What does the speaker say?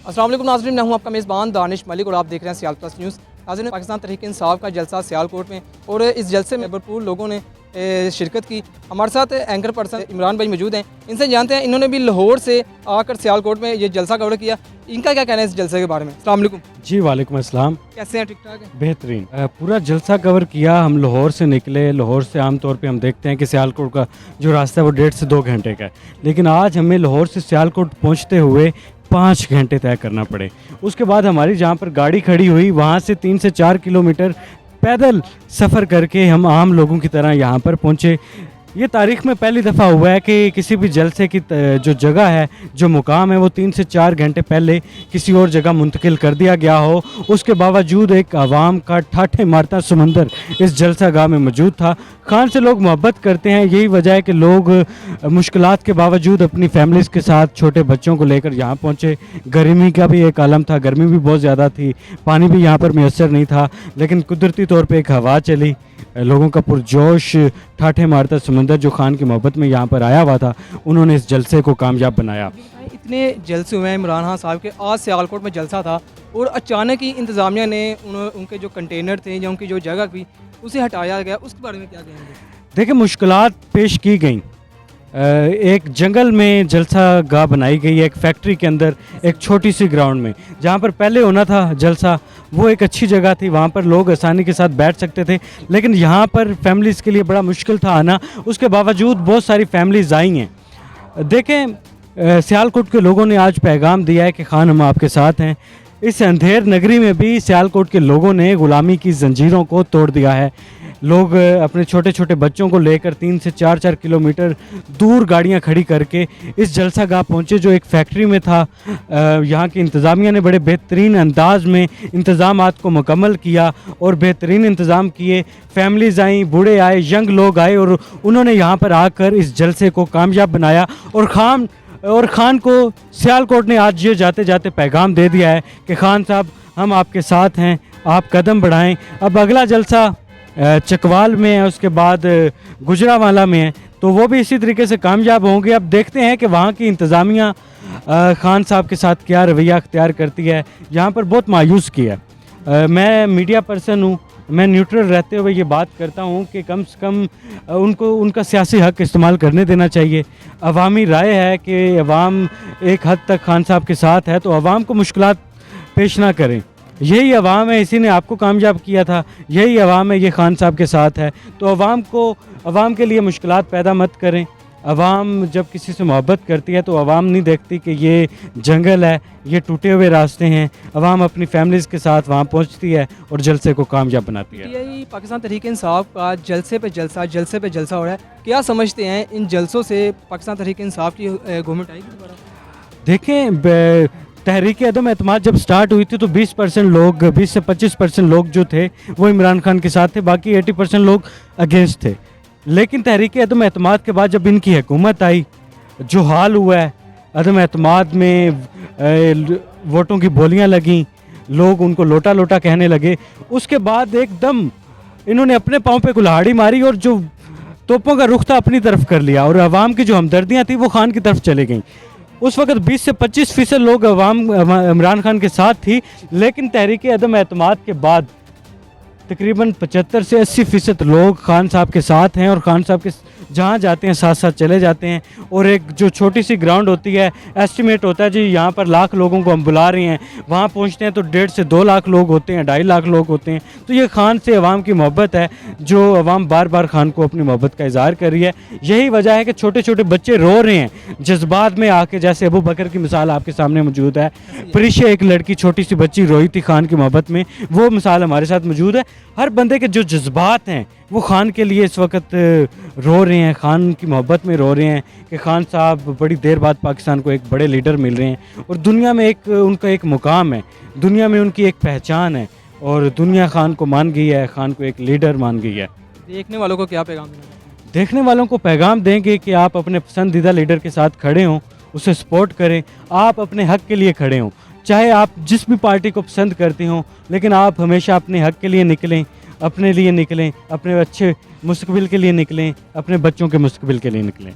السلام علیکم ناظرین، میں ہوں آپ کا میزبان دانش ملک اور آپ دیکھ رہے ہیں سیال پلس نیوز۔ ناظرین، پاکستان تحریک انصاف کا جلسہ سیالکوٹ میں اور اس جلسے میں بھرپور لوگوں نے شرکت کی۔ ہمارے ساتھ اینکر پرسن عمران بھائی موجود ہیں، ان سے جانتے ہیں انہوں نے بھی لاہور سے آ کر سیالکوٹ میں یہ جلسہ کور کیا، ان کا کیا کہنا ہے اس جلسے کے بارے میں۔ السلام علیکم جی وعلیکم السلام۔ کیسے ہیں؟ ٹھیک ٹھاک ہیں؟ بہترین، پورا جلسہ کور کیا۔ ہم لاہور سے نکلے، لاہور سے عام طور پہ ہم دیکھتے ہیں کہ سیالکوٹ کا جو راستہ ہے وہ 1.5 سے 2 گھنٹے کا ہے، لیکن آج ہمیں لاہور سے سیالکوٹ پہنچتے ہوئے 5 گھنٹے طے کرنا پڑے۔ اس کے بعد ہماری جہاں پر گاڑی کھڑی ہوئی وہاں سے 3 سے 4 کلومیٹر پیدل سفر کر کے ہم عام لوگوں کی طرح یہاں پر پہنچے۔ یہ تاریخ میں پہلی دفعہ ہوا ہے کہ کسی بھی جلسے کی جو جگہ ہے، جو مقام ہے، وہ 3 سے 4 گھنٹے پہلے کسی اور جگہ منتقل کر دیا گیا ہو۔ اس کے باوجود ایک عوام کا ٹھاٹھے مارتا سمندر اس جلسہ گاہ میں موجود تھا۔ خان سے لوگ محبت کرتے ہیں، یہی وجہ ہے کہ لوگ مشکلات کے باوجود اپنی فیملیز کے ساتھ چھوٹے بچوں کو لے کر یہاں پہنچے۔ گرمی کا بھی ایک عالم تھا، گرمی بھی بہت زیادہ تھی، پانی بھی یہاں پر میسر نہیں تھا، لیکن قدرتی طور پہ ایک ہوا چلی، لوگوں کا پرجوش ٹھاٹھے مارتا سمندر جو خان کی محبت میں یہاں پر آیا ہوا تھا، انہوں نے اس جلسے کو کامیاب بنایا۔ اتنے جلسے ہوئے ہیں عمران خان صاحب کے، آج سیالکوٹ میں جلسہ تھا اور اچانک ہی انتظامیہ نے ان کے جو کنٹینر تھے یا ان کی جو جگہ تھی اسے ہٹایا گیا، اس کے بارے میں کیا کہیں گے؟ دیکھیں، مشکلات پیش کی گئیں۔ ایک جنگل میں جلسہ گاہ بنائی گئی ہے، ایک فیکٹری کے اندر ایک چھوٹی سی گراؤنڈ میں، جہاں پر پہلے ہونا تھا جلسہ وہ ایک اچھی جگہ تھی، وہاں پر لوگ آسانی کے ساتھ بیٹھ سکتے تھے، لیکن یہاں پر فیملیز کے لیے بڑا مشکل تھا آنا۔ اس کے باوجود بہت ساری فیملیز آئی ہیں۔ دیکھیں، سیالکوٹ کے لوگوں نے آج پیغام دیا ہے کہ خان ہم آپ کے ساتھ ہیں۔ اس اندھیر نگری میں بھی سیالکوٹ کے لوگوں نے غلامی کی زنجیروں کو توڑ دیا ہے۔ لوگ اپنے چھوٹے چھوٹے بچوں کو لے کر 3 سے 4 کلومیٹر دور گاڑیاں کھڑی کر کے اس جلسہ گاہ پہنچے جو ایک فیکٹری میں تھا۔ یہاں کی انتظامیہ نے بڑے بہترین انداز میں انتظامات کو مکمل کیا اور بہترین انتظام کیے۔ فیملیز آئیں، بوڑھے آئے، ینگ لوگ آئے اور انہوں نے یہاں پر آ کر اس جلسے کو کامیاب بنایا۔ اور خان کو سیالکوٹ نے آج یہ جاتے جاتے پیغام دے دیا ہے کہ خان صاحب ہم آپ کے ساتھ ہیں، آپ قدم بڑھائیں۔ اب اگلا جلسہ چکوال میں ہے، اس کے بعد گجرانوالہ میں ہے، تو وہ بھی اسی طریقے سے کامیاب ہوں گے۔ اب دیکھتے ہیں کہ وہاں کی انتظامیہ خان صاحب کے ساتھ کیا رویہ اختیار کرتی ہے۔ یہاں پر بہت مایوس کیا ہے۔ میں میڈیا پرسن ہوں، میں نیوٹرل رہتے ہوئے یہ بات کرتا ہوں کہ کم سے کم ان کا سیاسی حق استعمال کرنے دینا چاہیے۔ عوامی رائے ہے کہ عوام ایک حد تک خان صاحب کے ساتھ ہے، تو عوام کو مشکلات پیش نہ کریں۔ یہی عوام ہے، اسی نے آپ کو کامیاب کیا تھا، یہی عوام ہے، یہ خان صاحب کے ساتھ ہے، تو عوام کے لیے مشکلات پیدا مت کریں۔ عوام جب کسی سے محبت کرتی ہے تو عوام نہیں دیکھتی کہ یہ جنگل ہے، یہ ٹوٹے ہوئے راستے ہیں، عوام اپنی فیملیز کے ساتھ وہاں پہنچتی ہے اور جلسے کو کامیاب بناتی ہے۔ یہی پاکستان تحریک انصاف کا جلسے پہ جلسہ ہو رہا ہے، کیا سمجھتے ہیں ان جلسوں سے پاکستان تحریک انصاف کی گورنمنٹ آئے گی دوبارہ؟ دیکھیں، تحریک عدم اعتماد جب سٹارٹ ہوئی تھی تو 20 سے 25% لوگ جو تھے وہ عمران خان کے ساتھ تھے، باقی 80% لوگ اگینسٹ تھے۔ لیکن تحریک عدم اعتماد کے بعد جب ان کی حکومت آئی، جو حال ہوا ہے، عدم اعتماد میں ووٹوں کی بولیاں لگیں، لوگ ان کو لوٹا لوٹا کہنے لگے، اس کے بعد ایک دم انہوں نے اپنے پاؤں پہ کلہاڑی ماری اور جو توپوں کا رخ تھا اپنی طرف کر لیا، اور عوام کی جو ہمدردیاں تھیں وہ خان کی طرف چلے گئیں۔ اس وقت 20 سے 25% لوگ عوام عمران خان کے ساتھ تھی، لیکن تحریک عدم اعتماد کے بعد تقریباً 75 سے 80% لوگ خان صاحب کے ساتھ ہیں، اور خان صاحب کے جہاں جاتے ہیں ساتھ ساتھ چلے جاتے ہیں۔ اور ایک جو چھوٹی سی گراؤنڈ ہوتی ہے، ایسٹیمیٹ ہوتا ہے جی یہاں پر 1,00,000 لوگوں کو ہم بلا رہے ہیں، وہاں پہنچتے ہیں تو 1.5 سے 2 لاکھ لوگ ہوتے ہیں، 2.5 لاکھ لوگ ہوتے ہیں۔ تو یہ خان سے عوام کی محبت ہے، جو عوام بار بار خان کو اپنی محبت کا اظہار کر رہی ہے۔ یہی وجہ ہے کہ چھوٹے چھوٹے بچے رو رہے ہیں جذبات میں آ کے، جیسے ابو بکر کی مثال آپ کے سامنے موجود ہے، پریشے ایک لڑکی چھوٹی سی بچی روئی تھی خان کی محبت میں، وہ مثال ہمارے ساتھ موجود ہے۔ ہر بندے کے جو جذبات ہیں وہ خان کے لیے اس وقت رو رہے ہیں، خان کی محبت میں رو رہے ہیں کہ خان صاحب بڑی دیر بعد پاکستان کو ایک بڑے لیڈر مل رہے ہیں، اور دنیا میں ان کا ایک مقام ہے، دنیا میں ان کی ایک پہچان ہے، اور دنیا خان کو مان گئی ہے، خان کو ایک لیڈر مان گئی ہے۔ دیکھنے والوں کو کیا پیغام دینا چاہتے ہیں؟ دیکھنے والوں کو پیغام دیں گے کہ آپ اپنے پسندیدہ لیڈر کے ساتھ کھڑے ہوں، اسے سپورٹ کریں، آپ اپنے حق کے لیے کھڑے ہوں، چاہے آپ جس بھی پارٹی کو پسند کرتے ہوں، لیکن آپ ہمیشہ اپنے حق کے لیے نکلیں، اپنے لیے نکلیں، اپنے اچھے مستقبل کے لیے نکلیں، اپنے بچوں کے مستقبل کے لیے نکلیں۔